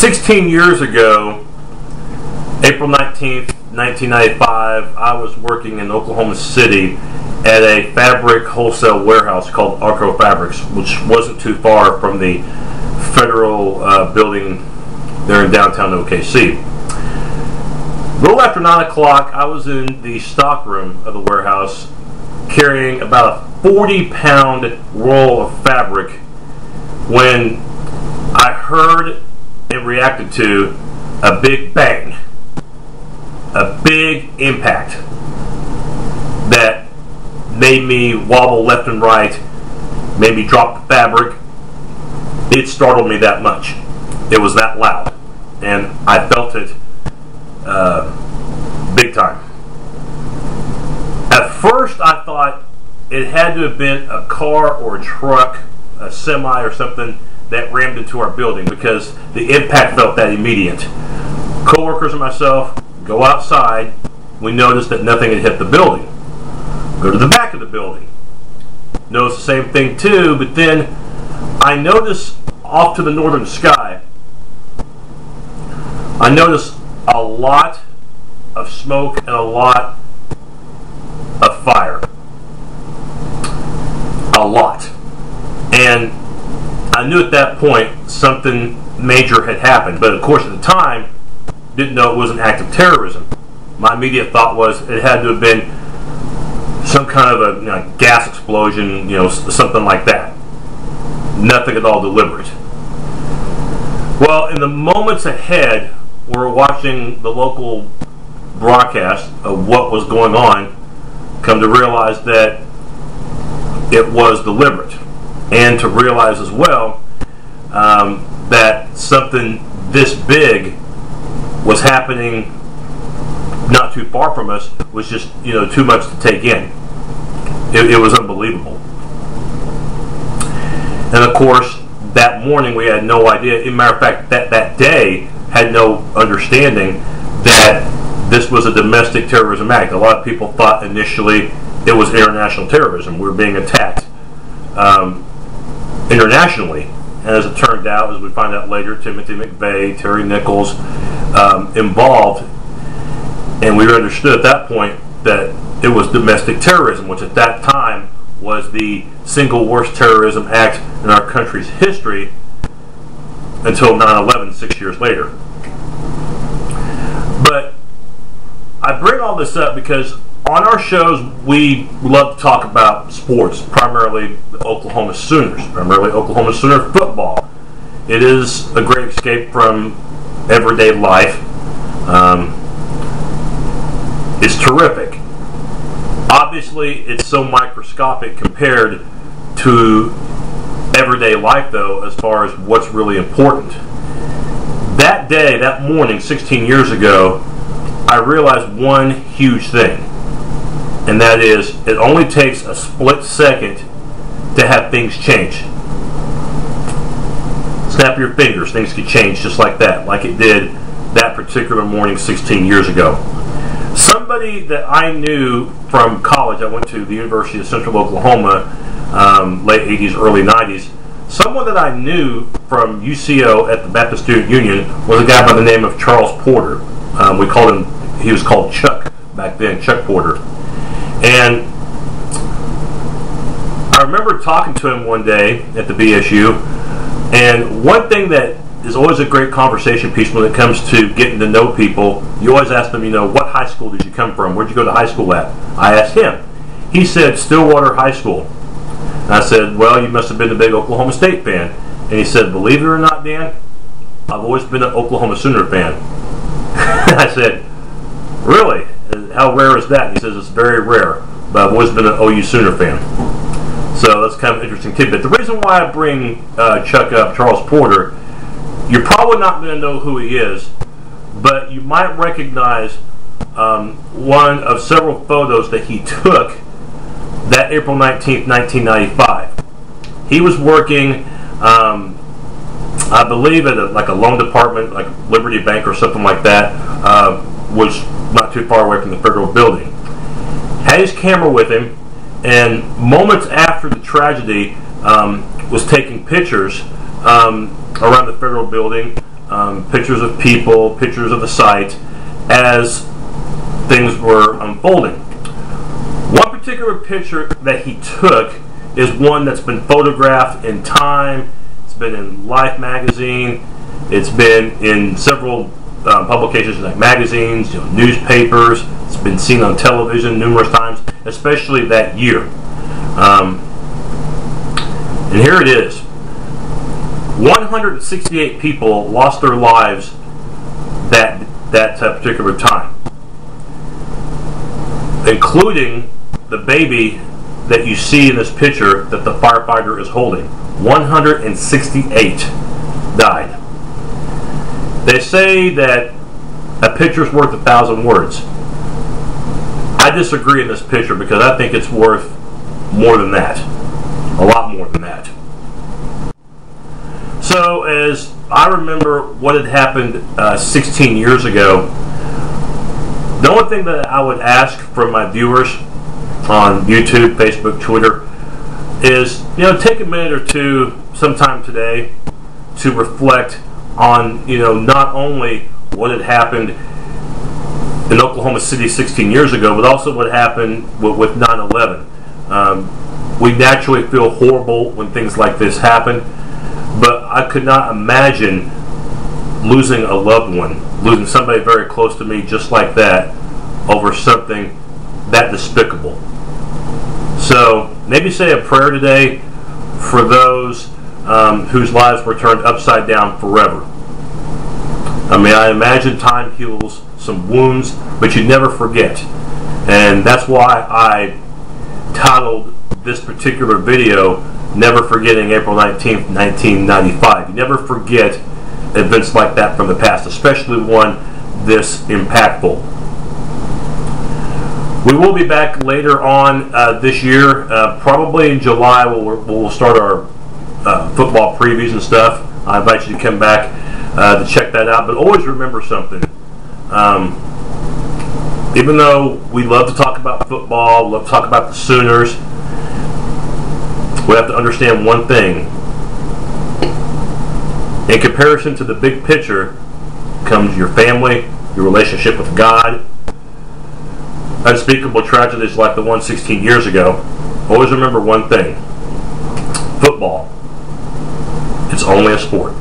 16 years ago, April 19th, 1995, I was working in Oklahoma City at a fabric wholesale warehouse called Arco Fabrics, which wasn't too far from the federal building there in downtown OKC. A little after 9 o'clock, I was in the stockroom of the warehouse carrying about a 40-pound roll of fabric when I heard and reacted to a big bang, a big impact that made me wobble left and right, made me drop the fabric. It startled me that much. It was that loud, and I felt it big time. At first I thought it had to have been a car or a truck, a semi or something that rammed into our building, because the impact felt that immediate. Co-workers and myself go outside. We noticed that nothing had hit the building. Go to the back of the building. Notice the same thing too, but then I noticed off to the northern sky, I noticed a lot of smoke and a lot of fire. A lot. And I knew at that point something major had happened, but of course at the time didn't know it was an act of terrorism. My immediate thought was it had to have been some kind of a gas explosion, something like that. Nothing at all deliberate. Well, in the moments ahead, we were watching the local broadcast of what was going on, come to realize that it was deliberate, and to realize as well that something this big was happening not too far from us, was just too much to take in. It was unbelievable. And of course that morning we had no idea. As a matter of fact, that day had no understanding that this was a domestic terrorism act. A lot of people thought initially it was international terrorism. We were being attacked internationally. And as it turned out, as we find out later, Timothy McVeigh, Terry Nichols involved, and we understood at that point that it was domestic terrorism, which at that time was the single worst terrorism act in our country's history until 9/11 6 years later. But I bring all this up because on our shows we love to talk about sports, primarily the Oklahoma Sooners, primarily Oklahoma Sooner football. It is a great escape from everyday life. It's terrific. Obviously, it's so microscopic compared to everyday life, though, as far as what's really important. That day, that morning, 16 years ago, I realized one huge thing, and that is it only takes a split second to have things change. Snap your fingers, things could change just like that, like it did that particular morning 16 years ago. Somebody that I knew from college, I went to the University of Central Oklahoma, late 80s, early 90s. Someone that I knew from UCO at the Baptist Student Union was a guy by the name of Charles Porter. We called him, he was called Chuck back then, Chuck Porter. And I remember talking to him one day at the BSU, and one thing that is always a great conversation piece when it comes to getting to know people, you always ask them, what high school did you come from? Where'd you go to high school at? I asked him. He said, Stillwater High School. And I said, well, you must have been a big Oklahoma State fan. And he said, believe it or not, Dan, I've always been an Oklahoma Sooner fan. I said, really? How rare is that? And he says, it's very rare, but I've always been an OU Sooner fan. So that's kind of an interesting tidbit. The reason why I bring Chuck up, Charles Porter, you're probably not going to know who he is, but you might recognize one of several photos that he took that April 19th, 1995. He was working, I believe, at a loan department, like Liberty Bank or something like that, was not too far away from the federal building. Had his camera with him, and moments after the tragedy was taking pictures around the federal building, pictures of people, pictures of the site as things were unfolding. One particular picture that he took is one that's been photographed in Time. It's been in Life magazine. It's been in several publications like magazines, newspapers. It's been seen on television numerous times, especially that year. And here it is. 168 people lost their lives that particular time, including the baby that you see in this picture that the firefighter is holding. 168 died. They say that a picture's worth 1,000 words. I disagree in this picture because I think it's worth more than that. A lot more than that. So as I remember what had happened 16 years ago, the only thing that I would ask from my viewers on YouTube, Facebook, Twitter is, take a minute or two sometime today to reflect on, not only what had happened in Oklahoma City 16 years ago, but also what happened with 9/11. We naturally feel horrible when things like this happen, but I could not imagine losing a loved one, losing somebody very close to me just like that over something that despicable. So maybe say a prayer today for those whose lives were turned upside down forever. I mean, I imagine time heals some wounds, but you never forget. And that's why I titled this particular video, Never Forgetting April 19th, 1995. You never forget events like that from the past, especially one this impactful. We will be back later on this year, probably in July. We'll start our football previews and stuff. I invite you to come back to check that out. But always remember something. Even though we love to talk about football, we love to talk about the Sooners, we have to understand one thing. In comparison to the big picture comes your family, your relationship with God, unspeakable tragedies like the one 16 years ago. Always remember one thing. Football, it's only a sport.